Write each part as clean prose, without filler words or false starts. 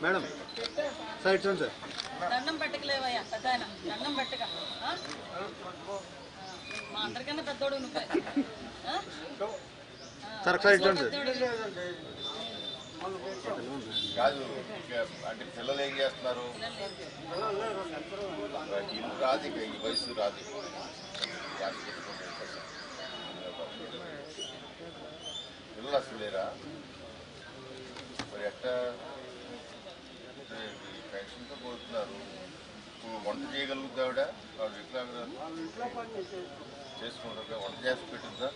Madam side చూడండి sir. దండం పెట్టుకోలేవయ్యా పెద్ద ఆయన దండం పెట్టుక మా అందరికన్నా పెద్దోడు నువ్వు సార్ సైడ్ చూడండి సార్. కాదు అంటే పిల్లలు ఏం చేస్తున్నారు? ఇల్లు రాదు, ఈ వయసు రాదు. పిల్లలు అసలు లేరా? మరి ఎట్లా పెన్షన్తో పోతున్నారు? ఇప్పుడు వంట చేయగలుగుతా ఆవిడ ఎట్లా చేసుకుంటారు? వంట చేసి పెట్టిందా?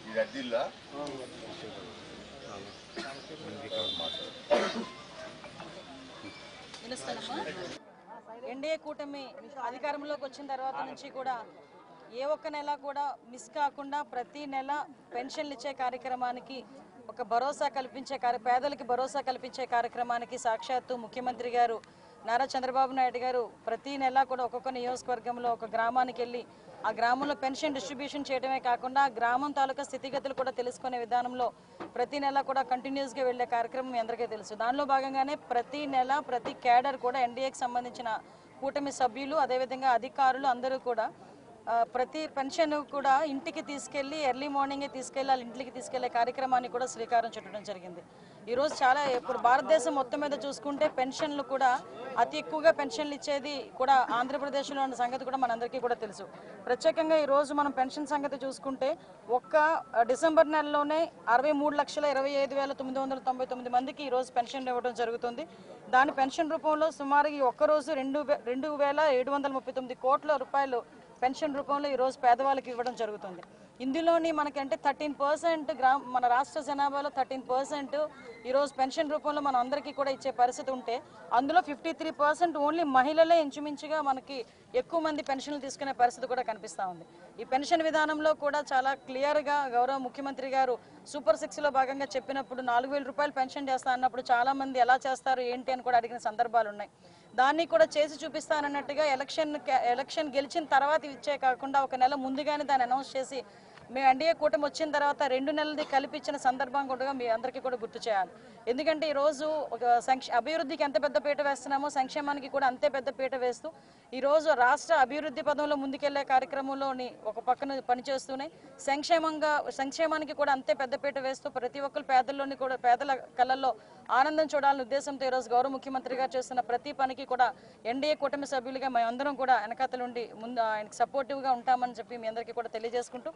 ఇది అద్దిల్లా? ఎన్డీఏ కూటమి అధికారంలోకి వచ్చిన తర్వాత నుంచి కూడా ఏ ఒక్క నెల కూడా మిస్ కాకుండా ప్రతి నెల పెన్షన్లు ఇచ్చే కార్యక్రమానికి ఒక భరోసా కల్పించే పేదలకి భరోసా కల్పించే కార్యక్రమానికి సాక్షాత్తు ముఖ్యమంత్రి గారు నారా చంద్రబాబు నాయుడు గారు ప్రతి నెల కూడా ఒక్కొక్క నియోజకవర్గంలో ఒక గ్రామానికి వెళ్ళి ఆ గ్రామంలో పెన్షన్ డిస్ట్రిబ్యూషన్ చేయడమే కాకుండా ఆ గ్రామం తాలూకా స్థితిగతులు కూడా తెలుసుకునే విధానంలో ప్రతి నెల కూడా కంటిన్యూస్గా వెళ్లే కార్యక్రమం మీ అందరికీ తెలుసు. దానిలో భాగంగానే ప్రతి నెల ప్రతి క్యాడర్ కూడా ఎన్డీఏకి సంబంధించిన కూటమి సభ్యులు అదేవిధంగా అధికారులు అందరూ కూడా ప్రతి పెన్షన్ కూడా ఇంటికి తీసుకెళ్లి ఎర్లీ మార్నింగే తీసుకెళ్లి వాళ్ళ ఇంటికి తీసుకెళ్లే కార్యక్రమాన్ని కూడా శ్రీకారం చుట్టడం జరిగింది. ఈరోజు చాలా ఇప్పుడు భారతదేశం మొత్తం మీద చూసుకుంటే పెన్షన్లు కూడా అతి ఎక్కువగా పెన్షన్లు ఇచ్చేది కూడా ఆంధ్రప్రదేశ్లో ఉన్న సంగతి కూడా మనందరికీ కూడా తెలుసు. ప్రత్యేకంగా ఈరోజు మనం పెన్షన్ సంగతి చూసుకుంటే ఒక్క డిసెంబర్ నెలలోనే 63,25,999 మందికి ఈరోజు పెన్షన్ ఇవ్వడం జరుగుతుంది. దాని పెన్షన్ రూపంలో సుమారు ఈ ఒక్కరోజు 2,739 కోట్ల రూపాయలు పెన్షన్ రూపంలో ఈరోజు పేదవాళ్ళకి ఇవ్వడం జరుగుతుంది. ఇందులోని మనకంటే 13% మన రాష్ట్ర జనాభాలో 13% ఈరోజు పెన్షన్ రూపంలో మనం అందరికీ కూడా ఇచ్చే పరిస్థితి ఉంటే అందులో 53% ఓన్లీ మహిళలే ఇంచుమించుగా మనకి ఎక్కువ మంది పెన్షన్లు తీసుకునే పరిస్థితి కూడా కనిపిస్తూ ఉంది. ఈ పెన్షన్ విధానంలో కూడా చాలా క్లియర్గా గౌరవ ముఖ్యమంత్రి గారు సూపర్ 6లో భాగంగా చెప్పినప్పుడు 4,000 రూపాయలు పెన్షన్ చేస్తా అన్నప్పుడు చాలా మంది ఎలా చేస్తారు ఏంటి అని కూడా అడిగిన సందర్భాలు ఉన్నాయి. దాన్ని కూడా చేసి చూపిస్తానన్నట్టుగా ఎలక్షన్ గెలిచిన తర్వాత ఇచ్చే కాకుండా ఒక నెల ముందుగానే దాన్ని అనౌన్స్ చేసి మేము ఎన్డీఏ కూటమి వచ్చిన తర్వాత 2 నెలలది కలిపించిన సందర్భం కూడా మీ అందరికీ కూడా గుర్తు చేయాలి. ఎందుకంటే ఈరోజు ఒక అభివృద్ధికి ఎంత పెద్ద పీట వేస్తున్నామో సంక్షేమానికి కూడా అంతే పెద్ద పీట వేస్తూ ఈరోజు రాష్ట్ర అభివృద్ధి పదంలో ముందుకెళ్లే కార్యక్రమంలోని ఒక పక్కన పనిచేస్తూనే సంక్షేమానికి కూడా అంతే పెద్ద పీట వేస్తూ ప్రతి ఒక్కరు పేదల కళ్ళల్లో ఆనందం చూడాలనే ఉద్దేశంతో ఈరోజు గౌరవ ముఖ్యమంత్రి గారు చేస్తున్న ప్రతి పనికి కూడా ఎన్డీఏ కూటమి సభ్యులుగా మేమందరం కూడా వెనకాతలుండి ముందు ఆయనకు సపోర్టివ్గా ఉంటామని చెప్పి మీ అందరికీ కూడా తెలియజేసుకుంటూ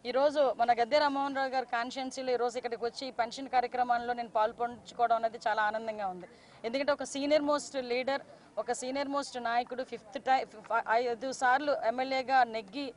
ఈరోజు మన గద్దె రామ్మోహన్ రావు గారు కాన్స్టిట్యున్సీలో ఈరోజు ఇక్కడికి వచ్చి పెన్షన్ కార్యక్రమాల్లో నేను పాల్పంచుకోవడం అనేది చాలా ఆనందంగా ఉంది. ఎందుకంటే ఒక సీనియర్ మోస్ట్ లీడర్, ఒక సీనియర్ మోస్ట్ నాయకుడు 5 సార్లు ఎమ్మెల్యేగా నెగ్గి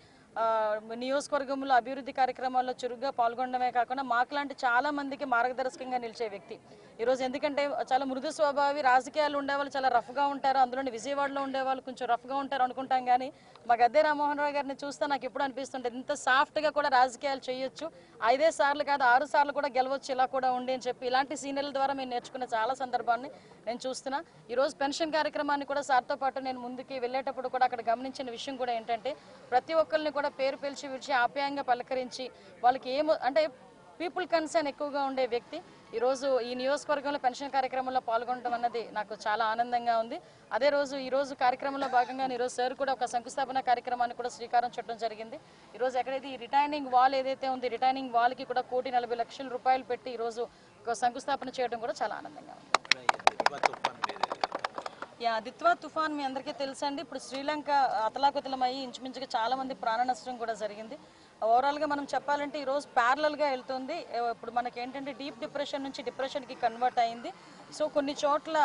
నియోజకవర్గంలో అభివృద్ధి కార్యక్రమాల్లో చురుగ్గా పాల్గొనడమే కాకుండా మాకులాంటి చాలా మందికి మార్గదర్శకంగా నిలిచే వ్యక్తి ఈరోజు. ఎందుకంటే చాలా మృదు స్వభావి రాజకీయాలు ఉండేవాళ్ళు చాలా రఫ్గా ఉంటారు, అందులోని విజయవాడలో ఉండేవాళ్ళు కొంచెం రఫ్గా ఉంటారు అనుకుంటాం. కానీ మా గద్దె రామ్మోహన్ రావు గారిని చూస్తే నాకు ఎప్పుడు అనిపిస్తుంటుంది ఇంత సాఫ్ట్గా కూడా రాజకీయాలు చేయొచ్చు, 5 సార్లు కాదు 6 సార్లు కూడా గెలవచ్చు ఇలా కూడా ఉండి అని చెప్పి ఇలాంటి సీనియర్ల ద్వారా మేము నేర్చుకున్న చాలా సందర్భాన్ని నేను చూస్తున్నా. ఈరోజు పెన్షన్ కార్యక్రమాన్ని కూడా సార్తో పాటు నేను ముందుకి వెళ్ళేటప్పుడు కూడా అక్కడ గమనించిన విషయం కూడా ఏంటంటే ప్రతి ఒక్కరిని కూడా పేరు పిలిచి విడిచి ఆప్యాయంగా పలకరించి వాళ్ళకి అంటే పీపుల్ కన్సర్న్ ఎక్కువగా ఉండే వ్యక్తి ఈరోజు ఈ నియోజకవర్గంలో పెన్షన్ కార్యక్రమంలో పాల్గొనడం అన్నది నాకు చాలా ఆనందంగా ఉంది. అదే రోజు ఈరోజు కార్యక్రమంలో భాగంగా ఈరోజు సార్ కూడా ఒక శంకుస్థాపన కార్యక్రమాన్ని కూడా శ్రీకారం చుట్టడం జరిగింది. ఈరోజు ఎక్కడైతే ఈ రిటైనింగ్ వాల్ ఏదైతే ఉంది రిటైనింగ్ వాల్కి కూడా 1,40,00,000 రూపాయలు పెట్టి ఈరోజు ఒక శంకుస్థాపన చేయడం కూడా చాలా ఆనందంగా ఉంది. దిత్వా తుఫాన్ మీ అందరికీ తెలుసండి. ఇప్పుడు శ్రీలంక అతలాకుతలమయ్యి ఇంచుమించుగా చాలా మంది ప్రాణ నష్టం కూడా జరిగింది. ఓవరాల్గా మనం చెప్పాలంటే ఈరోజు ప్యారలల్గా వెళ్తుంది. ఇప్పుడు మనకి ఏంటంటే డీప్ డిప్రెషన్ నుంచి డిప్రెషన్కి కన్వర్ట్ అయింది. సో కొన్ని చోట్ల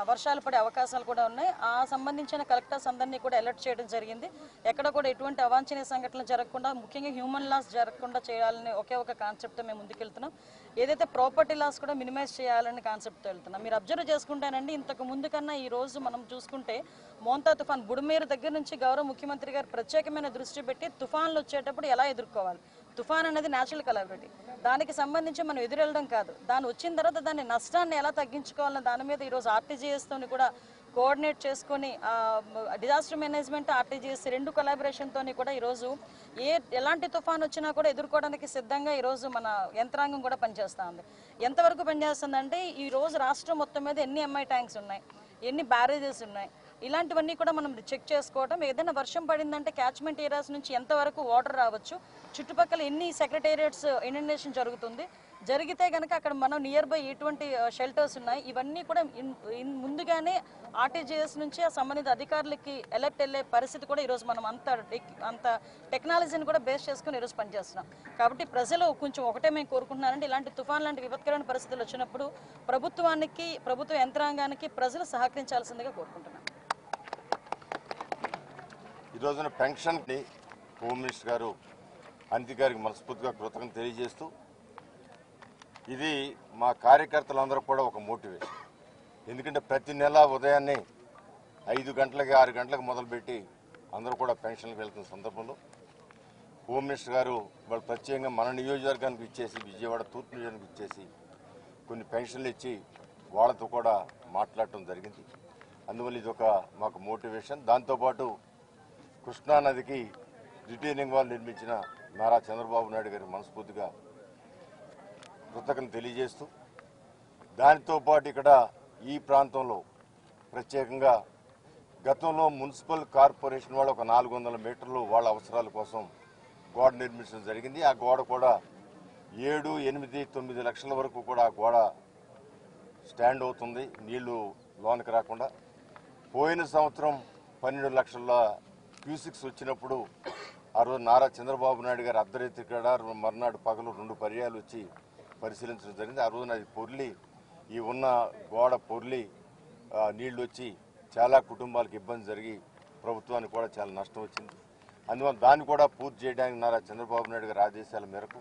వర్షాలు పడే అవకాశాలు కూడా ఉన్నాయి. ఆ సంబంధించిన కలెక్టర్స్ అందరినీ కూడా అలర్ట్ చేయడం జరిగింది. ఎక్కడ కూడా ఎటువంటి అవాంఛనీయ సంఘటనలు జరగకుండా ముఖ్యంగా హ్యూమన్ లాస్ జరగకుండా చేయాలని ఒకే ఒక కాన్సెప్ట్తో మేము ముందుకెళ్తున్నాం. ఏదైతే ప్రాపర్టీ లాస్ కూడా మినిమైజ్ చేయాలని కాన్సెప్ట్తో వెళ్తున్నాం. మీరు అబ్జర్వ్ చేసుకుంటానండి ఇంతకు ముందు కన్నా ఈ రోజు మనం చూసుకుంటే మోంతా తుఫాన్ బుడమేరు దగ్గర నుంచి గౌరవ ముఖ్యమంత్రి గారు ప్రత్యేకమైన దృష్టి పెట్టి తుఫాన్లు వచ్చేటప్పుడు ఎలా ఎదుర్కోవాలి, తుఫాన్ అనేది న్యాచురల్ కలామిటీ, దానికి సంబంధించి మనం ఎదురెళ్ళడం కాదు, దాని వచ్చిన తర్వాత దాని నష్టాన్ని ఎలా తగ్గించుకోవాలన్న దాని మీద ఈరోజు ఆర్టీజీఎస్తో కూడా కోఆర్డినేట్ చేసుకొని డిజాస్టర్ మేనేజ్మెంట్ ఆర్టీజీఎస్ రెండు కొలాబరేషన్తో కూడా ఈరోజు ఎలాంటి తుఫాన్ వచ్చినా కూడా ఎదుర్కోవడానికి సిద్ధంగా ఈరోజు మన యంత్రాంగం కూడా పనిచేస్తూ ఉంది. ఎంతవరకు పనిచేస్తుందంటే ఈరోజు రాష్ట్రం మొత్తం మీద ఎన్ని ఎంఐ ట్యాంక్స్ ఉన్నాయి, ఎన్ని బ్యారేజెస్ ఉన్నాయి, ఇలాంటివన్నీ కూడా మనం చెక్ చేసుకోవడం. ఏదైనా వర్షం పడిందంటే క్యాచ్మెంట్ ఏరియాస్ నుంచి ఎంతవరకు వాటర్ రావచ్చు, చుట్టుపక్కల ఎన్ని సెక్రటేరియట్స్ ఇనండేషన్ జరుగుతుంది, జరిగితే కనుక అక్కడ మనం నియర్ బై ఎటువంటి షెల్టర్స్ ఉన్నాయి, ఇవన్నీ కూడా ముందుగానే ఆర్టీజీఎస్ నుంచి ఆ సంబంధిత అధికారులకి అలర్ట్ వెళ్ళే పరిస్థితి కూడా ఈరోజు మనం అంత టెక్నాలజీని కూడా బేస్ చేసుకుని ఈరోజు పనిచేస్తున్నాం. కాబట్టి ప్రజలు కొంచెం ఒకటే మేము కోరుకుంటున్నారంటే ఇలాంటి తుఫాన్ లాంటి విపత్కరమైన పరిస్థితులు వచ్చినప్పుడు ప్రభుత్వానికి, ప్రభుత్వ యంత్రాంగానికి ప్రజలు సహకరించాల్సిందిగా కోరుకుంటున్నాం. ఈ రోజున పెన్షన్కి హోమ్ మినిస్టర్ గారు అనిత గారికి మనస్ఫూర్తిగా కృతజ్ఞతలు తెలియజేస్తూ, ఇది మా కార్యకర్తలందరూ కూడా ఒక మోటివేషన్. ఎందుకంటే ప్రతి నెల ఉదయాన్నే 5 గంటలకి 6 గంటలకు మొదలుపెట్టి అందరూ కూడా పెన్షన్కి వెళ్తున్న సందర్భంలో హోమ్ మినిస్టర్ గారు వాళ్ళు ప్రత్యేకంగా మన నియోజకవర్గానికి ఇచ్చేసి, విజయవాడ తూర్పు నియోజకవర్గానికి ఇచ్చేసి కొన్ని పెన్షన్లు ఇచ్చి వాళ్ళతో కూడా మాట్లాడటం జరిగింది. అందువల్ల ఇది ఒక మాకు మోటివేషన్. దాంతోపాటు కృష్ణానదికి రిటైనింగ్ వాల్ నిర్మించిన నారా చంద్రబాబు నాయుడు గారికి మనస్ఫూర్తిగా కృతజ్ఞతలు తెలియజేస్తూ, దానితో పాటు ఇక్కడ ఈ ప్రాంతంలో ప్రత్యేకంగా గతంలో మున్సిపల్ కార్పొరేషన్ వాళ్ళు ఒక 400 మీటర్లు వాళ్ళ అవసరాల కోసం గోడ నిర్మించడం జరిగింది. ఆ గోడ కూడా 7, 8, 9 లక్షల వరకు కూడా ఆ గోడ స్టాండ్ అవుతుంది, నీళ్లు లోనికి రాకుండా. పోయిన సంవత్సరం 12 లక్షల క్యూసిక్స్ వచ్చినప్పుడు ఆ రోజు నారా చంద్రబాబు నాయుడు గారు అర్ధరాత్రి కూడా మర్నాడు పగలు 2 పర్యాలు వచ్చి పరిశీలించడం జరిగింది. ఆ రోజున అది పొర్లి, ఈ ఉన్న గోడ పొర్లి నీళ్లు వచ్చి చాలా కుటుంబాలకు ఇబ్బంది జరిగి ప్రభుత్వానికి కూడా చాలా నష్టం వచ్చింది. అందువల్ల దాన్ని కూడా పూర్తి చేయడానికి నారా చంద్రబాబు నాయుడు గారి ఆదేశాల మేరకు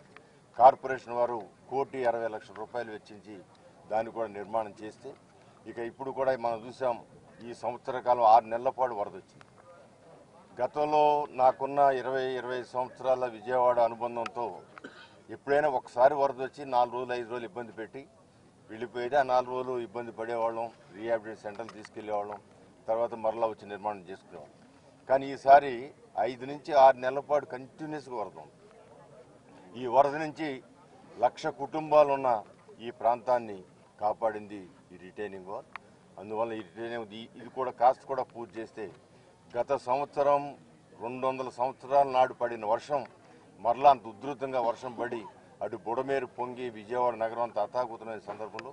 కార్పొరేషన్ వారు 1,60,00,000 రూపాయలు వెచ్చించి దాన్ని కూడా నిర్మాణం చేస్తే, ఇక ఇప్పుడు కూడా మనం చూసాం ఈ సంవత్సర కాలం 6 నెలల పాటు వరద వచ్చింది. గతంలో నాకున్న 20-25 సంవత్సరాల విజయవాడ అనుబంధంతో ఎప్పుడైనా ఒకసారి వరద వచ్చి 4 రోజులు 5 రోజులు ఇబ్బంది పెట్టి వెళ్ళిపోయేది. ఆ 4 రోజులు ఇబ్బంది పడేవాళ్ళం, రీహాబిలిటేషన్ సెంటర్లు తీసుకెళ్లేవాళ్ళం, తర్వాత మరలా వచ్చి నిర్మాణం చేసుకునేవాళ్ళం. కానీ ఈసారి 5 నుంచి 6 నెలల పాటు కంటిన్యూస్గా వరద ఉంది. ఈ వరద నుంచి 1,00,000 కుటుంబాలు ఉన్న ఈ ప్రాంతాన్ని కాపాడింది ఈ రిటైనింగ్ వాల్. అందువల్ల ఈ రిటైనింగ్ ఇది కూడా కాస్త కూడా పూర్తి చేస్తే గత సంవత్సరం 200 సంవత్సరాల నాడు పడిన వర్షం మరలా అంత ఉధృతంగా వర్షం పడి అటు బుడమేరు పొంగి విజయవాడ నగరం అంతా అతాకుతున్న సందర్భంలో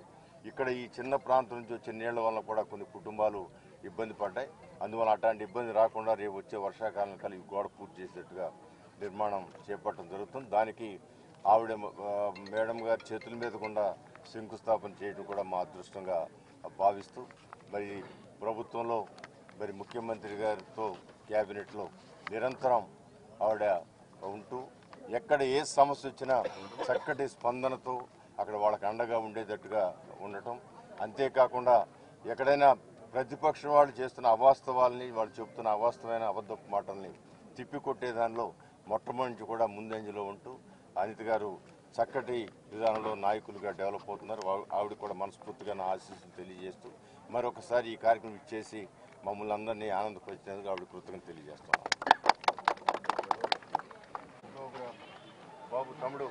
ఇక్కడ ఈ చిన్న ప్రాంతం నుంచి వచ్చే నీళ్ల వల్ల కూడా కొన్ని కుటుంబాలు ఇబ్బంది పడ్డాయి. అందువల్ల అట్లాంటి ఇబ్బంది రాకుండా రేపు వచ్చే వర్షాకాలం కలిగి గోడ పూర్తి చేసేట్టుగా నిర్మాణం చేపట్టడం జరుగుతుంది. దానికి ఆవిడ మేడం గారి చేతుల మీద కూడా శంకుస్థాపన చేయడం కూడా మా అదృష్టంగా భావిస్తూ, మరి ప్రభుత్వంలో మరి ముఖ్యమంత్రి గారితో క్యాబినెట్లో నిరంతరం ఆవిడ ఉంటూ ఎక్కడ ఏ సమస్య వచ్చినా చక్కటి స్పందనతో అక్కడ వాళ్ళకి అండగా ఉండేటట్టుగా ఉండటం. అంతేకాకుండా ఎక్కడైనా ప్రతిపక్షం వాళ్ళు చేస్తున్న అవాస్తవాల్ని, వాళ్ళు చెబుతున్న అవాస్తవమైన అబద్ధపు మాటల్ని తిప్పికొట్టే దానిలో మొట్టమొదటి నుంచి కూడా ముందంజలో ఉంటూ అనిత గారు చక్కటి విధానంలో నాయకులుగా డెవలప్ అవుతున్నారు. ఆవిడ కూడా మనస్ఫూర్తిగా నా ఆశీస్సులు తెలియజేస్తూ మరొకసారి ఈ కార్యక్రమం ఇచ్చేసి మమ్మల్ని అందరినీ ఆనందపరిచినందుకు ఆవిడ కృతజ్ఞతలు తెలియజేస్తున్నాను. బాబు తమ్ముడు